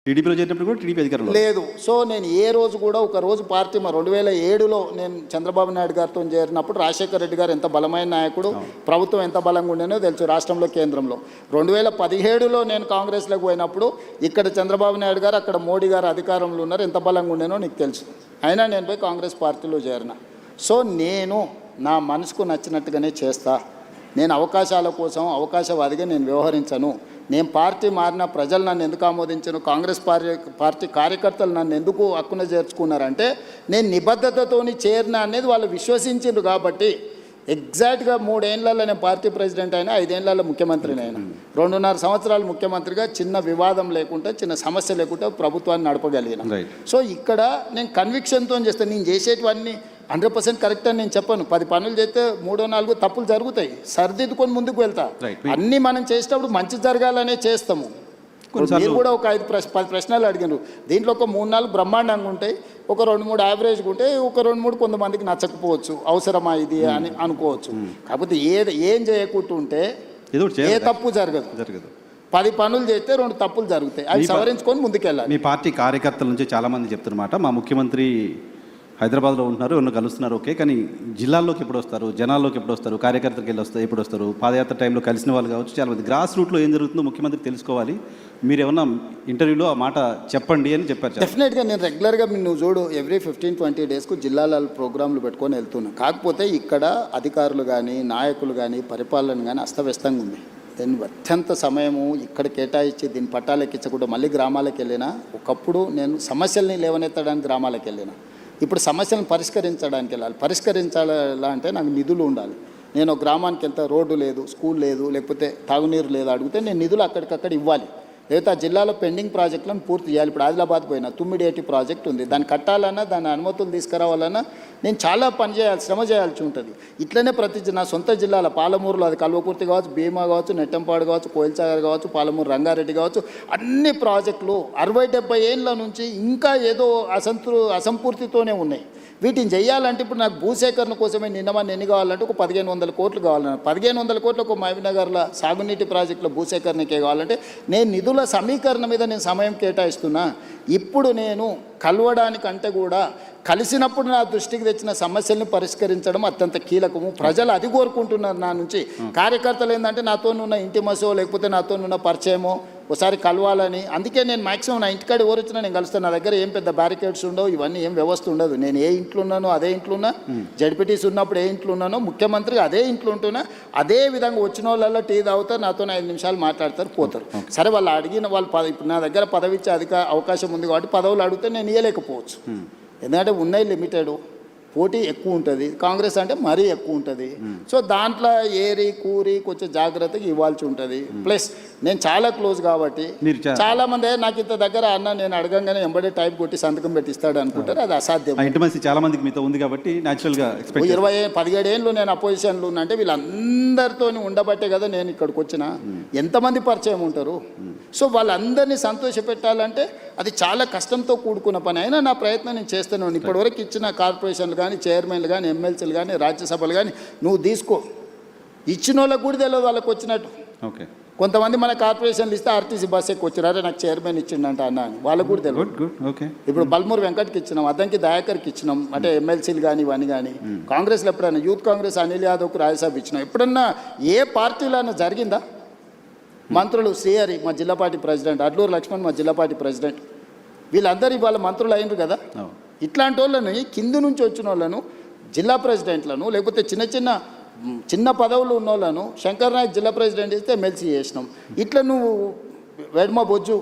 టీడీపీలో చేరినప్పుడు కూడా టీడీపీ అధికారంలో లేదు. సో నేను ఏ రోజు కూడా ఒక రోజు పార్టీ 2007లో నేను చంద్రబాబు నాయుడు గారితో చేరినప్పుడు రాజశేఖర రెడ్డి గారు ఎంత బలమైన నాయకుడు, ప్రభుత్వం ఎంత బలంగా ఉండేనో తెలుసు రాష్ట్రంలో, కేంద్రంలో. 2017లో నేను కాంగ్రెస్లోకి పోయినప్పుడు ఇక్కడ చంద్రబాబు నాయుడు గారు, అక్కడ మోడీ గారు అధికారంలో ఉన్నారు, ఎంత బలంగా ఉండేనో నీకు తెలుసు. అయినా నేను పోయి కాంగ్రెస్ పార్టీలో చేరిన. సో నేను నా మనసుకు నచ్చినట్టుగానే చేస్తా. నేను అవకాశాల కోసం అవకాశవాదిగా నేను వ్యవహరించను. నేను పార్టీ మారిన ప్రజలు నన్ను ఎందుకు ఆమోదించను, కాంగ్రెస్ పార్టీ కార్యకర్తలు నన్ను ఎందుకు హక్కున చేర్చుకున్నారంటే నేను నిబద్ధతతోని చేరిన అనేది వాళ్ళు విశ్వసించారు. కాబట్టి ఎగ్జాక్ట్గా 3 ఏళ్లలో నేను పార్టీ ప్రెసిడెంట్ అయినా, 5 ఏళ్లలో ముఖ్యమంత్రిని అయినా, 2.5 సంవత్సరాలు ముఖ్యమంత్రిగా చిన్న వివాదం లేకుండా, చిన్న సమస్య లేకుండా ప్రభుత్వాన్ని నడపగలిగిన. సో ఇక్కడ నేను కన్విక్షన్తో చేస్తాను. నేను చేసేటివన్నీ 100% కరెక్ట్ అని నేను చెప్పను. 10 పనులు చేస్తే 3-4 తప్పులు జరుగుతాయి, సరిదిద్దుకొని ముందుకు వెళ్తా. అన్నీ మనం చేసేటప్పుడు మంచి జరగాలనే చేస్తాము. మీరు కూడా ఒక 10 ప్రశ్నలు అడిగినారు. దీంట్లో ఒక 3-4 బ్రహ్మాండంగా ఉంటాయి, ఒక 2-3 యావరేజ్గా ఉంటాయి, ఒక 2-3 కొంతమందికి నచ్చకపోవచ్చు, అవసరమా ఇది అని అనుకోవచ్చు. కాకపోతే ఏం చేయకుంటుంటే ఏ తప్పు జరగదు. 10 పనులు చేస్తే 2 తప్పులు జరుగుతాయి, అవి సవరించుకొని ముందుకెళ్ళాలి. మీ పార్టీ కార్యకర్తల నుంచి చాలామంది చెప్తున్నమాట, మా ముఖ్యమంత్రి హైదరాబాద్లో ఉంటున్నారు, ఎవరిని కలుస్తున్నారు, ఓకే, కానీ జిల్లాల్లోకి ఎప్పుడు వస్తారు, జనాల్లోకి ఎప్పుడు వస్తారు, కార్యకర్తలకు వెళ్ళి వస్తారు, ఎప్పుడు వస్తారు, పాదయాత్ర టైంలో కలిసిన వాళ్ళు కావచ్చు, చాలామంది గ్రాస్ రూట్లో ఏం జరుగుతుందో ముఖ్యమంత్రి తెలుసుకోవాలి, మీరు ఏమన్నా ఇంటర్వ్యూలో ఆ మాట చెప్పండి అని చెప్పారు. డెఫినెట్గా నేను రెగ్యులర్గా నువ్వు చూడు, ఎవ్రీ 15-20 డేస్కు జిల్లాల ప్రోగ్రాంలు పెట్టుకొని వెళ్తున్నాను. కాకపోతే ఇక్కడ అధికారులు కానీ, నాయకులు కానీ, పరిపాలన కానీ అస్తవ్యస్తంగా ఉంది. దీన్ని అత్యంత సమయము ఇక్కడ కేటాయించి దీన్ని పట్టాలు ఎక్కించకుండా మళ్ళీ గ్రామాలకు వెళ్ళినా. ఒకప్పుడు నేను సమస్యల్ని లేవనెత్తడానికి గ్రామాలకు వెళ్ళినా, ఇప్పుడు సమస్యలను పరిష్కరించడానికి వెళ్ళాలి. పరిష్కరించాలా అంటే నాకు నిధులు ఉండాలి. నేను గ్రామానికి వెళ్తే రోడ్డు లేదు, స్కూల్ లేదు, లేకపోతే తాగునీరు లేదు అడిగితే నేను నిధులు అక్కడికక్కడ ఇవ్వాలి. లేకపోతే ఆ జిల్లాలో పెండింగ్ ప్రాజెక్టులను పూర్తి చేయాలి. ఇప్పుడు ఆదిలాబాద్ పోయినా తుమ్మిడేటి ప్రాజెక్ట్ ఉంది, దాన్ని కట్టాలన్నా, దాని అనుమతులు తీసుకురావాలన్నా నేను చాలా శ్రమ చేయాల్సి ఉంటుంది. ఇట్లనే నా సొంత జిల్లాల పాలమూరులో అది కల్వకుర్తి కావచ్చు, భీమా కావచ్చు, నెట్టంపాడు కావచ్చు, కోయిల్సాగర్ కావచ్చు, పాలమూరు రంగారెడ్డి కావచ్చు, అన్ని ప్రాజెక్టులు 60-70 ఏళ్ళ నుంచి ఇంకా ఏదో అసంపూర్తితోనే ఉన్నాయి. వీటిని చేయాలంటే ఇప్పుడు నాకు భూసేకరణ కోసమే నిన్నమని ఎన్ని కావాలంటే ఒక 1500 కోట్లు కావాలన్నా, 1500 కోట్లు ఒక మహబూబ్నగర్లో సాగునీటి ప్రాజెక్టులో భూసేకరణకే కావాలంటే నేను నిధుల సమీకరణ మీద నేను సమయం కేటాయిస్తున్నా. ఇప్పుడు నేను కలవడానికంటే కూడా కలిసినప్పుడు నా దృష్టికి తెచ్చిన సమస్యల్ని పరిష్కరించడం అత్యంత కీలకము. ప్రజలు అది కోరుకుంటున్నారు నా నుంచి. కార్యకర్తలు ఏంటంటే నాతో ఉన్న ఇంటిమసో లేకపోతే నాతో ఉన్న పరిచయమో ఒకసారి కలవాలని. అందుకే నేను మ్యాక్సిమం నా ఇంటికాడ ఎవరు వచ్చినా నేను కలుస్తాను. నా దగ్గర ఏం పెద్ద బ్యారికేడ్స్ ఉండవు, ఇవన్నీ ఏం వ్యవస్థ ఉండదు. నేను ఏ ఇంట్లో ఉన్నానో అదే ఇంట్లో ఉన్నా, జడ్పీటీసీ ఉన్నప్పుడు ఏ ఇంట్లో ఉన్నానో, ముఖ్యమంత్రిగా అదే ఇంట్లో ఉంటున్నా. అదే విధంగా వచ్చిన వాళ్ళల్లో టీ తాగుతారు, నాతో 5 నిమిషాలు మాట్లాడతారు, పోతారు. సరే వాళ్ళు అడిగిన వాళ్ళు ఇప్పుడు నా దగ్గర పదవి ఇచ్చే అవకాశం ఉంది కాబట్టి పదవులు అడిగితే నేను ఇవ్వలేకపోవచ్చు. ఎందుకంటే ఉన్నాయి లిమిటెడ్, పోటీ ఎక్కువ ఉంటుంది. కాంగ్రెస్ అంటే మరీ ఎక్కువ ఉంటుంది. సో దాంట్లో ఏరి కూరి కొంచెం జాగ్రత్తగా ఇవ్వాల్సి ఉంటుంది. ప్లస్ నేను చాలా క్లోజ్ కాబట్టి చాలా మంది నాకు ఇంత దగ్గర అన్న నేను అడగంగానే ఎంబడే టైప్ కొట్టి సంతకం పెట్టి ఇస్తాడు అనుకుంటారు. అది అసాధ్యం. చాలా మందికి మీతో ఉంది కాబట్టి న్యాచురల్గా 17 ఏళ్ళు నేను అపోజిషన్లో ఉన్నా అంటే వీళ్ళందరితో ఉండబట్టే కదా నేను ఇక్కడికి వచ్చిన. ఎంతమంది పరిచయం ఉంటారు. సో వాళ్ళందరినీ సంతోషపెట్టాలంటే అది చాలా కష్టంతో కూడుకున్న పని. అయినా నా ప్రయత్నం నేను చేస్తున్నాను. ఇప్పటివరకు ఇచ్చిన కార్పొరేషన్లు కానీ, చైర్మన్లు కానీ, ఎమ్మెల్సీలు కానీ, రాజ్యసభలు కానీ నువ్వు తీసుకో. ఇచ్చిన వాళ్ళకు కూడా తెలియదు వాళ్ళకి వచ్చినట్టు. ఓకే, కొంతమంది మన కార్పొరేషన్లు ఇస్తే ఆర్టీసీ బస్ ఎక్కువ వచ్చారు, నాకు చైర్మన్ ఇచ్చిండంట అన్న అని వాళ్ళకు కూడా తెలియదు. ఇప్పుడు బల్మూరు వెంకట్కి ఇచ్చినాం, అద్దంకి దయాకర్కి ఇచ్చినాం, అంటే ఎమ్మెల్సీలు కానీ ఇవన్నీ కానీ. కాంగ్రెస్లో ఎప్పుడైనా యూత్ కాంగ్రెస్ అనిల్ యాదవ్కు రాజ్యసభ ఇచ్చినాం. ఎప్పుడన్నా ఏ పార్టీలో జరిగిందా? మంత్రులు శ్రీహరి మా జిల్లా పార్టీ ప్రెసిడెంట్, అడ్లూరు లక్ష్మణ్ మా జిల్లా పార్టీ ప్రెసిడెంట్, వీళ్ళందరూ ఇవాళ మంత్రులు అయినరు కదా. ఇట్లాంటి వాళ్ళని కింది నుంచి వచ్చిన వాళ్ళను, జిల్లా ప్రెసిడెంట్లను, లేకపోతే చిన్న పదవులు ఉన్న వాళ్ళను శంకర్ నాయక్ జిల్లా ప్రెసిడెంట్ ఇస్తే ఎమ్మెల్సీ చేసినాం. ఇట్లా నువ్వు వెడ్మ బొజ్జు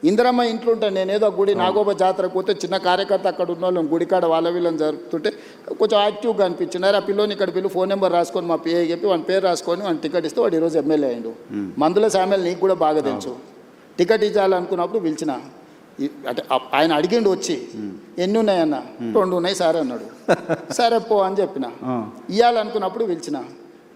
ఇందిరమ్మ ఇంట్లో ఉంటాను నేను, ఏదో గుడి నాగోబ జాతరకు పోతే చిన్న కార్యకర్త అక్కడ ఉన్న వాళ్ళని గుడికాడ వాళ్ళ వీళ్ళని జరుపుతుంటే కొంచెం యాక్టివ్గా అనిపించినారు. ఆ పిల్లోని ఇక్కడ పిల్లు ఫోన్ నెంబర్ రాసుకొని మా పిఏ చెప్పి వాని పేరు రాసుకొని వాని టికెట్ ఇస్తే వాడు ఈరోజు ఎమ్మెల్యే అయ్యిండు. మందుల సామెలు నీకు కూడా బాగా తెలుసు. టికెట్ ఇవ్వాలనుకున్నప్పుడు పిలిచిన, అంటే ఆయన అడిగిండు వచ్చి, ఎన్ని ఉన్నాయన్న? 2 ఉన్నాయి సార్ అన్నాడు. సరే పో అని చెప్పిన. ఇవ్వాలనుకున్నప్పుడు పిలిచిన,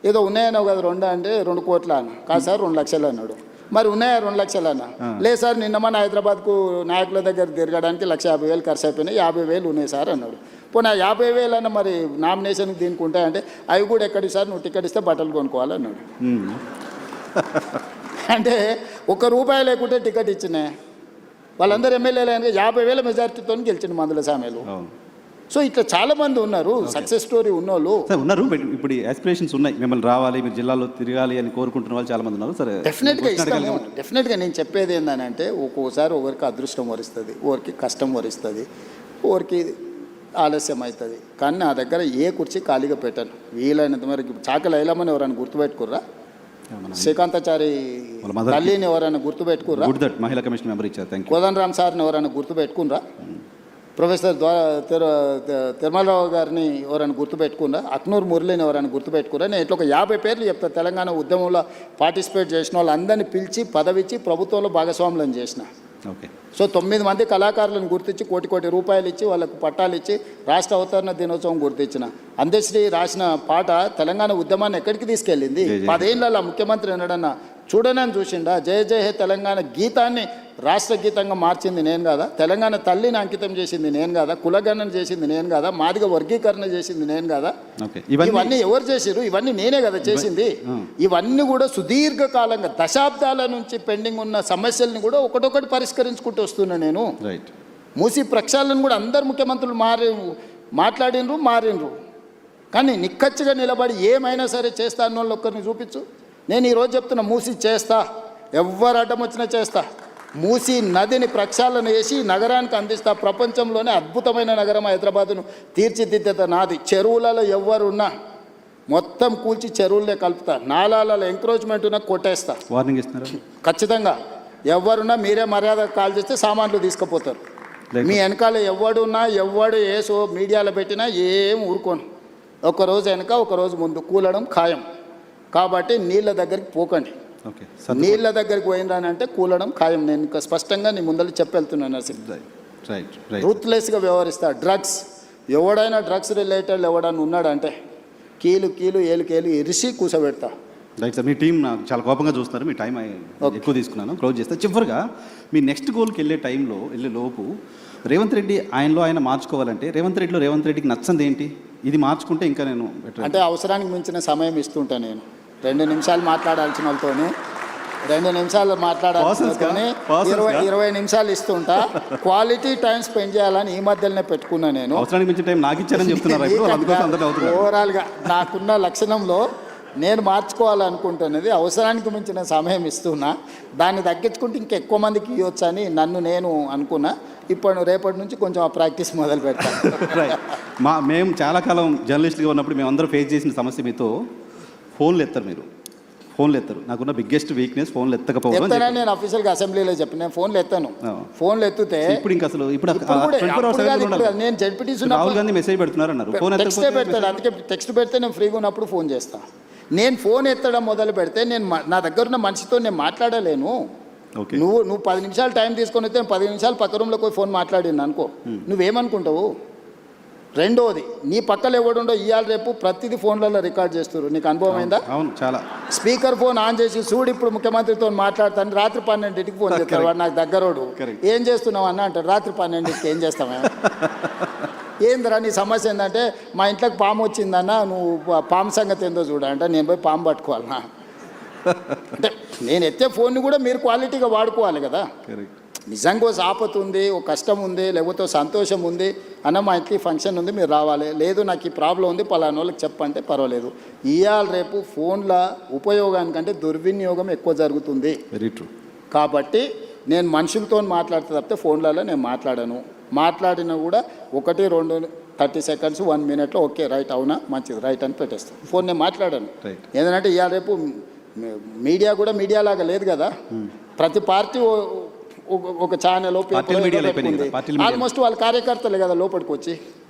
ఏదో ఉన్నాయన్నావు కదా 2 అంటే 2 కోట్ల అన్న. కాదు సార్ 2 లక్షలు అన్నాడు. మరి ఉన్నాయా 2 లక్షలు అన్న? లేదు సార్ నిన్న మన హైదరాబాద్కు నాయకుల దగ్గర తిరగడానికి 1,50,000 ఖర్చు అయిపోయినాయి, 50,000 ఉన్నాయి సార్ అన్నాడు. పోనీ 50,000 అన్న మరి నామినేషన్కి దీనికి ఉంటాయంటే అవి కూడా ఎక్కడికి సార్, నువ్వు టికెట్ ఇస్తే బట్టలు కొనుక్కోవాలన్నాడు. అంటే ₹1 లేకుంటే టికెట్ ఇచ్చినాయి. వాళ్ళందరూ ఎమ్మెల్యేలు అయినా 50,000 మెజార్టీతో గెలిచిండు మందుల సామెలు. అవును సో ఇట్లా చాలా మంది ఉన్నారు సక్సెస్ స్టోరీ ఉన్నోళ్ళు. సార్ ఉన్నారు, బట్ ఇప్పుడు ఆస్పిరేషన్స్ ఉన్నాయి, మిమ్మల్ని రావాలి, మీరు జిల్లాలో తిరగాలి అని కోరుకుంటున్న వాళ్ళు చాలా మంది ఉన్నారు. సరే డెఫినెట్గా ఇస్తాము. డెఫినెట్గా నేను చెప్పేది ఏంటంటే ఒక్కోసారి ఒకరికి అదృష్టం వరిస్తుంది, ఒకరికి కష్టం వరిస్తుంది, ఒకరికి ఆలస్యం అవుతుంది. కానీ నా దగ్గర ఏ కుర్చీ ఖాళీగా పెట్టాను. వీలైనంత మేరకు చాకలి ఐలమ్మని ఎవరైనా గుర్తుపెట్టుకుర్రా? శ్రీకాంతాచారి తల్లిని ఎవరైనా గుర్తుపెట్టుకుర్రా? గుడ్ దట్ మహిళా కమిషన్ మెంబర్ ఇచ్చారు. Thank you. కోదండరామ్ సార్ని ఎవరైనా గుర్తుపెట్టుకుర్రా? ప్రొఫెసర్ తిరుమలరావు గారిని ఎవరైనా గుర్తుపెట్టుకున్నా? అక్నూరు మురళిని ఎవరైనా గుర్తుపెట్టుకున్నా? నేను ఇట్లా ఒక 50 పేర్లు చెప్తాను. తెలంగాణ ఉద్యమంలో పార్టిసిపేట్ చేసిన వాళ్ళందరినీ పిలిచి పదవిచ్చి ప్రభుత్వంలో భాగస్వాములను చేసిన. ఓకే. సో 9 మంది కళాకారులను గుర్తించి కోటి రూపాయలు ఇచ్చి వాళ్ళకు పట్టాలు ఇచ్చి రాష్ట్ర అవతరణ దినోత్సవం గుర్తించిన. అందశ్రీ రాసిన పాట తెలంగాణ ఉద్యమాన్ని ఎక్కడికి తీసుకెళ్ళింది? 10 ఏళ్ళ ముఖ్యమంత్రి ఎన్నడన్నా చూడనని చూసిండా? జయ జయ హే తెలంగాణ గీతాన్ని రాష్ట్ర గీతంగా మార్చింది నేను కదా? తెలంగాణ తల్లిని అంకితం చేసింది నేను కదా? కులగణన చేసింది నేను కదా? మాదిగ వర్గీకరణ చేసింది నేను కదా? ఇవన్నీ ఎవరు చేసిరు? ఇవన్నీ నేనే కదా చేసింది. ఇవన్నీ కూడా సుదీర్ఘకాలంగా దశాబ్దాల నుంచి పెండింగ్ ఉన్న సమస్యల్ని కూడా ఒకటొకటి పరిష్కరించుకుంటూ వస్తున్నా నేను. మూసి ప్రక్షాళన కూడా అందరు ముఖ్యమంత్రులు మాట్లాడినరు. కానీ నిక్కచ్చిగా నిలబడి ఏమైనా సరే చేస్తా అన్న వాళ్ళు ఒక్కరిని చూపించు. నేను ఈరోజు చెప్తున్నా, మూసి చేస్తా, ఎవ్వరు అడ్డం వచ్చినా చేస్తా. మూసి నదిని ప్రక్షాళన చేసి నగరానికి అందిస్తా. ప్రపంచంలోనే అద్భుతమైన నగరం హైదరాబాదును తీర్చిదిద్దేత నాది. చెరువులలో ఎవ్వరున్నా మొత్తం కూల్చి చెరువులనే కలుపుతా. నాలాలలో ఎంక్రోచ్మెంట్ ఉన్నా కొట్టేస్తా. వార్నింగ్ ఇస్తున్నారు ఖచ్చితంగా. ఎవరున్నా మీరే మర్యాద కాల్ చేస్తే సామాన్లు తీసుకుపోతారు. మీ వెనకాల ఎవడున్నా ఎవడు ఏసో మీడియాలో పెట్టినా ఏం ఊరుకోను. ఒకరోజు వెనక ఒకరోజు ముందు కూలడం ఖాయం. కాబట్టి నీళ్ళ దగ్గరికి పోకండి. నీళ్ళ దగ్గరికి పోయినానంటే కూలడం ఖాయం. నేను ఇంకా స్పష్టంగా నీ ముందర చెప్పెళ్తున్నాను. రూత్లెస్గా వ్యవహరిస్తా. డ్రగ్స్ ఎవడైనా డ్రగ్స్ రిలేటెడ్ ఎవడైనా ఉన్నాడంటే కీలు ఏలు ఇరిసి కూసబెడతా. రైట్ సార్, మీ టీం నాకు చాలా కోపంగా చూస్తున్నారు. మీ టైం ఎక్కువ తీసుకున్నాను, క్లోజ్ చేస్తా. చివరిగా మీ నెక్స్ట్ గోల్కి వెళ్ళే లోపు రేవంత్ రెడ్డి ఆయన మార్చుకోవాలంటే రేవంత్ రెడ్డికి నచ్చంది ఏంటి? ఇది మార్చుకుంటే ఇంకా నేను అంటే అవసరానికి మించిన సమయం ఇస్తుంటా. నేను 2 నిమిషాలు మాట్లాడాల్సిన వాళ్ళతో 2 నిమిషాలు మాట్లాడాల్సిన 20 నిమిషాలు ఇస్తుంటా. క్వాలిటీ టైం స్పెండ్ చేయాలని ఈ మధ్యలోనే పెట్టుకున్నా. నేను అవసరానికి మించిన టైం నాకు ఇచ్చారని చెప్తున్నారు. ఓవరాల్గా నాకున్న లక్షణంలో నేను మార్చుకోవాలనుకుంటున్నది అవసరానికి మించిన సమయం ఇస్తున్నా. దాన్ని తగ్గించుకుంటే ఇంకెక్కువ మందికి ఇవ్వచ్చని నేను అనుకున్నా. రేపటి నుంచి కొంచెం ఆ ప్రాక్టీస్ మొదలు పెడతాను. మేము చాలా కాలం జర్నలిస్ట్గా ఉన్నప్పుడు మేమందరూ ఫేస్ చేసిన సమస్య, మీతో ఫోన్లు ఎత్తారు. నాకున్న బిగ్గెస్ట్ వీక్నెస్ ఫోన్లు ఎత్తకపోవడం. నేను అఫీషియల్గా అసెంబ్లీలో చెప్పిన నేను ఫోన్లు ఎత్తాను. ఫోన్లు ఎత్తితే ఇప్పుడు ఇంకా అసలు నేను జడ్పీటీసీ రాహుల్ గాంధీ మెసేజ్ పెడుతున్నారు అన్నారు. టెక్స్టే పెడతాడు. అందుకే టెక్స్ట్ పెడితే నేను ఫ్రీగా ఉన్నప్పుడు ఫోన్ చేస్తాను. నేను ఫోన్ ఎత్తడం మొదలు పెడితే నా దగ్గర ఉన్న మనిషితో నేను మాట్లాడలేను. నువ్వు 10 నిమిషాలు టైం తీసుకొని వస్తే 10 నిమిషాలు పక్క రూమ్లో పోయి ఫోన్ మాట్లాడిన అనుకో, నువ్వేమనుకుంటావు? రెండోది, నీ పక్కన ఎవడుండో ఇవాళ రేపు ప్రతిదీ ఫోన్లలో రికార్డ్ చేస్తారు. నీకు అనుభవం అయిందా? అవును, చాలా. స్పీకర్ ఫోన్ ఆన్ చేసి చూడు ఇప్పుడు ముఖ్యమంత్రితో మాట్లాడతాను. రాత్రి 12ంటికి ఫోన్ చేస్తాడు వాడు, నాకు దగ్గరోడు. ఏం చేస్తున్నావు అన్న అంటాడు. రాత్రి 12ంటికి ఏం చేస్తావా? ఏందిరా నీ సమస్య ఏంటంటే మా ఇంట్లోకి పాము వచ్చిందన్న, నువ్వు పాము సంగతి ఏందో చూడంటే నేను పోయి పాము పట్టుకోవాలన్నా. అంటే నేను ఎత్తే ఫోన్ని కూడా మీరు క్వాలిటీగా వాడుకోవాలి కదా. నిజంగా ఓ ఆపత్తు ఉంది, ఓ కష్టం ఉంది, లేకపోతే ఓ సంతోషం ఉంది అన్న, మా ఇంటికి ఫంక్షన్ ఉంది మీరు రావాలి, లేదు నాకు ఈ ప్రాబ్లం ఉంది పలానా వాళ్ళకి చెప్పంటే పర్వాలేదు. ఇవాళ రేపు ఫోన్ల ఉపయోగానికంటే దుర్వినియోగం ఎక్కువ జరుగుతుంది. Very true. కాబట్టి నేను మనుషులతో మాట్లాడితే తప్పితే ఫోన్లలో నేను మాట్లాడినా కూడా 1, 2, 30 సెకండ్స్ 1 మినిట్లో ఓకే రైట్ అవునా మంచిది రైట్ అని పెట్టేస్తాను. ఫోన్ నేను మాట్లాడాను. ఏంటంటే ఇవాళ రేపు మీడియా కూడా మీడియా లాగా లేదు కదా. ప్రతి పార్టీ ఒక ఛానల్ ఆల్మోస్ట్ వాళ్ళ కార్యకర్తలే కదా లోపలికి వచ్చి.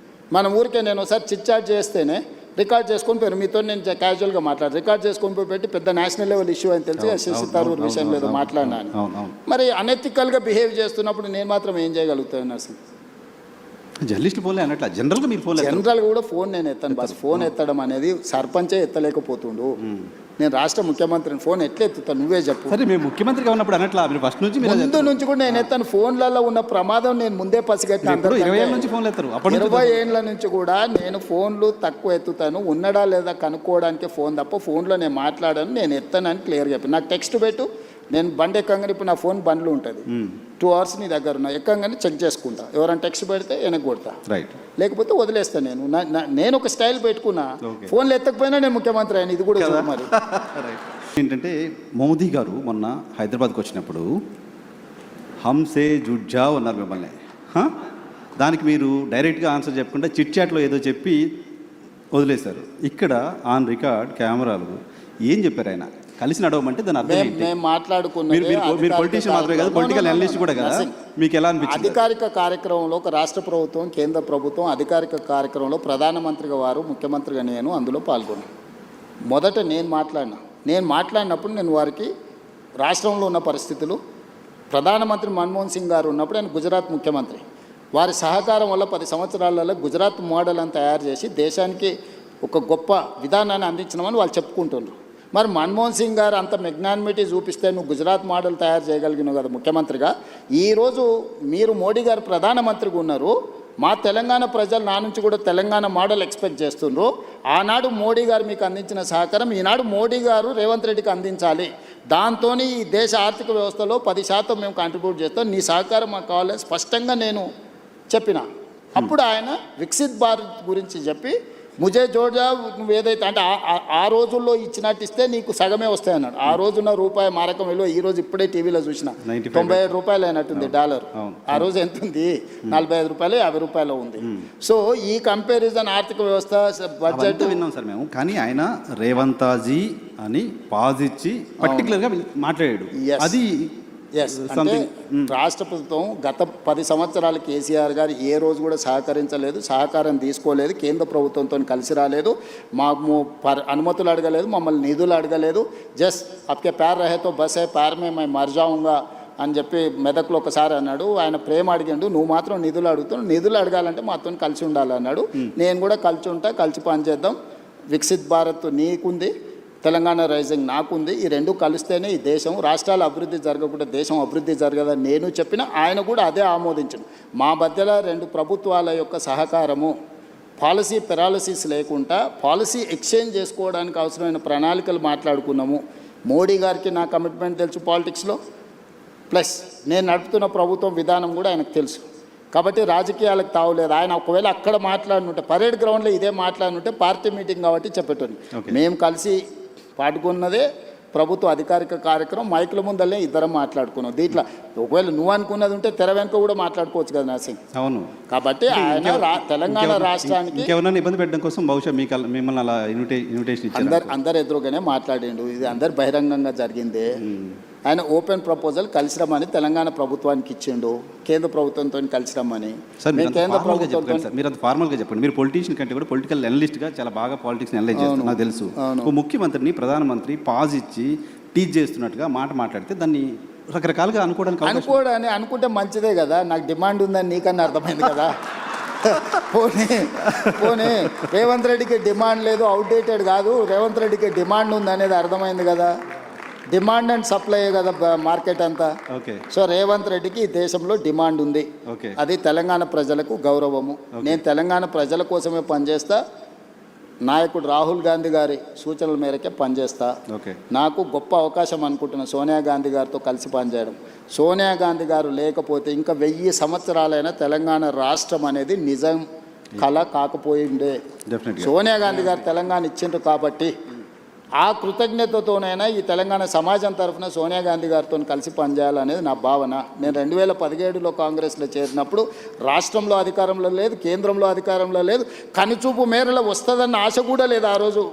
మన ఊరికే నేను ఒకసారి చిట్చాట్ చేస్తేనే రికార్డ్ చేసుకొని పోయారు. మీతో నేను క్యాజువల్గా రికార్డ్ చేసుకొని పోయి పెట్టి పెద్ద నేషనల్ లెవెల్ ఇష్యూ అని తెలిసి ఎస్ఎస్సి తరూర్ విషయంలో ఏదో మాట్లాడినా అని. మరి అనెథికల్గా బిహేవ్ చేస్తున్నప్పుడు నేను మాత్రం ఏం చేయగలుగుతాను? అసలు జర్నలిస్ట్ ఫోన్లే అన్నట్ల జనరల్గా మీరు జనరల్గా కూడా ఫోన్ నేను ఎత్తాను. బస్ ఫోన్ ఎత్తడం అనేది సర్పంచే ఎత్తలేకపోతుండు. నేను రాష్ట్ర ముఖ్యమంత్రిని ఫోన్ ఎట్లా ఎత్తుతాను నువ్వే చెప్పు. సరే మేము ముఖ్యమంత్రిగా ఉన్నప్పుడు అన్నట్లా మీరు ఫస్ట్ నుంచి ముందు నుంచి కూడా నేను ఎత్తాను. ఫోన్లలో ఉన్న ప్రమాదం నేను ముందే పసిగట్టిన. 20 ఏళ్ళ నుంచి ఫోన్లు ఎత్తారు. 20 ఏళ్ళ నుంచి కూడా నేను ఫోన్లు తక్కువ ఎత్తుతాను. ఉన్నడా లేదా కనుక్కోవడానికి ఫోన్ తప్ప ఫోన్లో నేను మాట్లాడాను, నేను ఎత్తానని క్లియర్గా చెప్పాను. నాకు టెక్స్ట్ పెట్టు, నేను బండి ఎక్కగానే ఇప్పుడు నా ఫోన్ బండ్లు ఉంటుంది 2 hours నీ దగ్గర ఉన్నా ఎక్కగానే చెక్ చేసుకుంటా, ఎవరైనా టెక్స్ట్ పెడితే వెనక్కి కొడతా, రైట్. లేకపోతే వదిలేస్తాను. నేను ఒక స్టైల్ పెట్టుకున్నా, Okay. ఫోన్లు ఎత్తకపోయినా నేను ముఖ్యమంత్రి అయిన ఇది కూడా చూడు మరి. ఏంటంటే మోదీ గారు మొన్న హైదరాబాద్కి వచ్చినప్పుడు హంసే జుడ్జా ఉన్నారు మిమ్మల్ని. దానికి మీరు డైరెక్ట్గా ఆన్సర్ చెప్పకుండా చిట్ చాట్లో ఏదో చెప్పి వదిలేశారు. ఇక్కడ ఆన్ రికార్డ్ కెమెరాలు ఏం చెప్పారు ఆయన? కలిసి నడవమంటే దాని అర్థం ఏంటి? మేము మాట్లాడుకున్నది మీరు పొలిటీషియన్ మాత్రమే కదా, పొలిటికల్ అనలిస్ట్ కూడా కదా, మీకు ఎలా అనిపించింది? అధికారిక కార్యక్రమంలో ఒక రాష్ట్ర ప్రభుత్వం, కేంద్ర ప్రభుత్వం అధికారిక కార్యక్రమంలో ప్రధానమంత్రిగా వారు, ముఖ్యమంత్రిగా నేను అందులో పాల్గొన్నాను. మొదట నేను మాట్లాడినప్పుడు నేను వారికి రాష్ట్రంలో ఉన్న పరిస్థితులు, ప్రధానమంత్రి మన్మోహన్ సింగ్ గారు ఉన్నప్పుడు ఆయన గుజరాత్ ముఖ్యమంత్రి, వారి సహకారం వల్ల 10 సంవత్సరాలలో గుజరాత్ మోడల్ అని తయారు చేసి దేశానికి ఒక గొప్ప విధానాన్ని అందించినామని వాళ్ళు చెప్పుకుంటున్నారు. మరి మన్మోహన్ సింగ్ గారు అంత మెగ్నానిమిటీ చూపిస్తే నువ్వు గుజరాత్ మోడల్ తయారు చేయగలిగినావు కదా ముఖ్యమంత్రిగా. ఈరోజు మీరు మోడీ గారు ప్రధానమంత్రిగా ఉన్నారు, మా తెలంగాణ ప్రజలు నా నుంచి కూడా తెలంగాణ మోడల్ ఎక్స్పెక్ట్ చేస్తున్నారు. ఆనాడు మోడీ గారు మీకు అందించిన సహకారం ఈనాడు మోడీ గారు రేవంత్ రెడ్డికి అందించాలి. దాంతో ఈ దేశ ఆర్థిక వ్యవస్థలో 10% మేము కాంట్రిబ్యూట్ చేస్తాం, నీ సహకారం మాకు కావాలి స్పష్టంగా నేను చెప్పిన. అప్పుడు ఆయన వికసిత్ భారత్ గురించి చెప్పి ముజే జోడ్జా నువ్వు ఏదైతే అంటే ఆ రోజుల్లో ఇచ్చినట్టు ఇస్తే నీకు సగమే వస్తాయి అన్నాడు. ఆ రోజున్న రూపాయి మారకం విలువ ఈ రోజు ఇప్పుడే టీవీలో చూసిన 97 రూపాయలు అయినట్టుంది డాలర్. ఆ రోజు ఎంత ఉంది? 45 రూపాయలు 50 రూపాయలు ఉంది. సో ఈ కంపారిజన్ ఆర్థిక వ్యవస్థ బడ్జెట్ విన్నాం సార్ మేము, కానీ ఆయన రేవంతాజీ అని పాజ్ ఇచ్చి పర్టికులర్గా మాట్లాడాడు. అది అంటే రాష్ట్ర ప్రభుత్వం గత 10 సంవత్సరాలు కేసీఆర్ గారు ఏ రోజు కూడా సహకరించలేదు, సహకారం తీసుకోలేదు, కేంద్ర ప్రభుత్వంతో కలిసి రాలేదు, మాకు అనుమతులు అడగలేదు, మమ్మల్ని నిధులు అడగలేదు. జస్ట్ అప్కే ప్యార్ రహేతో బస్ హై ప్యార్ మే మై మర్ జాऊंगा అని చెప్పి మెదక్లో ఒకసారి అన్నాడు. ఆయన ప్రేమ అడిగిండు, నువ్వు మాత్రం నిధులు అడుగుతున్నావు, నిధులు అడగాలంటే మాతో కలిసి ఉండాలన్నాడు. నేను కూడా కలిసి ఉంటా, కలిసి పనిచేద్దాం. వికసిత్ భారత్ నీకుంది, తెలంగాణ రైజింగ్ నాకుంది, ఈ రెండు కలిస్తేనే ఈ దేశం, రాష్ట్రాల అభివృద్ధి జరగకుండా దేశం అభివృద్ధి జరగదని నేను చెప్పిన, ఆయన కూడా అదే ఆమోదించను. మా మధ్యలో 2 ప్రభుత్వాల యొక్క సహకారము, పాలసీ పెరాలసిస్ లేకుండా పాలసీ ఎక్స్చేంజ్ చేసుకోవడానికి అవసరమైన ప్రణాళికలు మాట్లాడుకున్నాము. మోడీ గారికి నా కమిట్మెంట్ తెలుసు పాలిటిక్స్లో, ప్లస్ నేను నడుపుతున్న ప్రభుత్వం విధానం కూడా ఆయనకు తెలుసు. కాబట్టి రాజకీయాలకు తావులేదు. ఆయన ఒకవేళ అక్కడ మాట్లాడినుంటే, పరేడ్ గ్రౌండ్లో ఇదే మాట్లాడినుంటే పార్టీ మీటింగ్ కాబట్టి చెప్పేటోని. మేము కలిసి పాడుకున్నదే ప్రభుత్వ అధికారిక కార్యక్రమం, మైకుల ముందల్లే ఇద్దరం మాట్లాడుకున్నాం. దీంట్లో ఒకవేళ నువ్వు అనుకున్నది ఉంటే తెర వెనుక కూడా మాట్లాడుకోవచ్చు కదా నర్సింగ్. అవును. కాబట్టి ఆయన తెలంగాణ రాష్ట్రానికి ఎవరైనా ఇబ్బంది పెట్టడం కోసం బహుశా మిమ్మల్ని అలా ఇన్విటేషన్ ఇచ్చారు. అందరు ఎదురుగానే మాట్లాడిండు, ఇది అందరు బహిరంగంగా జరిగిందే. ఆయన ఓపెన్ ప్రపోజల్ కలిసి రమ్మని తెలంగాణ ప్రభుత్వానికి ఇచ్చిండు, కేంద్ర ప్రభుత్వంతో కలిసి రమ్మని. కేంద్ర ప్రభుత్వం మీరు అంత ఫార్మల్గా చెప్పండి. మీరు పొలిటీషియన్ కంటే కూడా పొలిటికల్ అనలిస్ట్గా చాలా బాగా పాలిటిక్స్ అనలైజ్ చేస్తారు, నాకు తెలుసు. ముఖ్యమంత్రిని ప్రధానమంత్రి పాజ్ ఇచ్చి టీచ్ చేస్తున్నట్టుగా మాట్లాడితే దాన్ని రకరకాలుగా అనుకుంటే మంచిదే కదా. నాకు డిమాండ్ ఉందని నీకన్నా అర్థమైంది కదా. పోనీ రేవంత్ రెడ్డికి డిమాండ్ లేదు, అవుట్డేటెడ్ కాదు, రేవంత్ రెడ్డికి డిమాండ్ ఉంది అనేది అర్థమైంది కదా. డిమాండ్ అండ్ సప్లై కదా మార్కెట్ అంతా. సో రేవంత్ రెడ్డికి ఈ దేశంలో డిమాండ్ ఉంది, అది తెలంగాణ ప్రజలకు గౌరవము. నేను తెలంగాణ ప్రజల కోసమే పనిచేస్తా, నాయకుడు రాహుల్ గాంధీ గారి సూచనల మేరకే పనిచేస్తా. నాకు గొప్ప అవకాశం అనుకుంటున్నా సోనియా గాంధీ గారితో కలిసి పనిచేయడం. సోనియా గాంధీ గారు లేకపోతే ఇంకా 1000 సంవత్సరాలైనా తెలంగాణ రాష్ట్రం అనేది నిజం కళ కాకపోయిండే. సోనియా గాంధీ గారు తెలంగాణ ఇచ్చిండ్రు కాబట్టి ఆ కృతజ్ఞతతోనైనా ఈ తెలంగాణ సమాజం తరఫున సోనియా గాంధీ గారితో కలిసి పనిచేయాలనేది నా భావన. నేను 2017లో కాంగ్రెస్లో చేరినప్పుడు రాష్ట్రంలో అధికారంలో లేదు, కేంద్రంలో అధికారంలో లేదు, కనుచూపు మేరలో వస్తుందన్న ఆశ కూడా లేదు ఆ రోజు.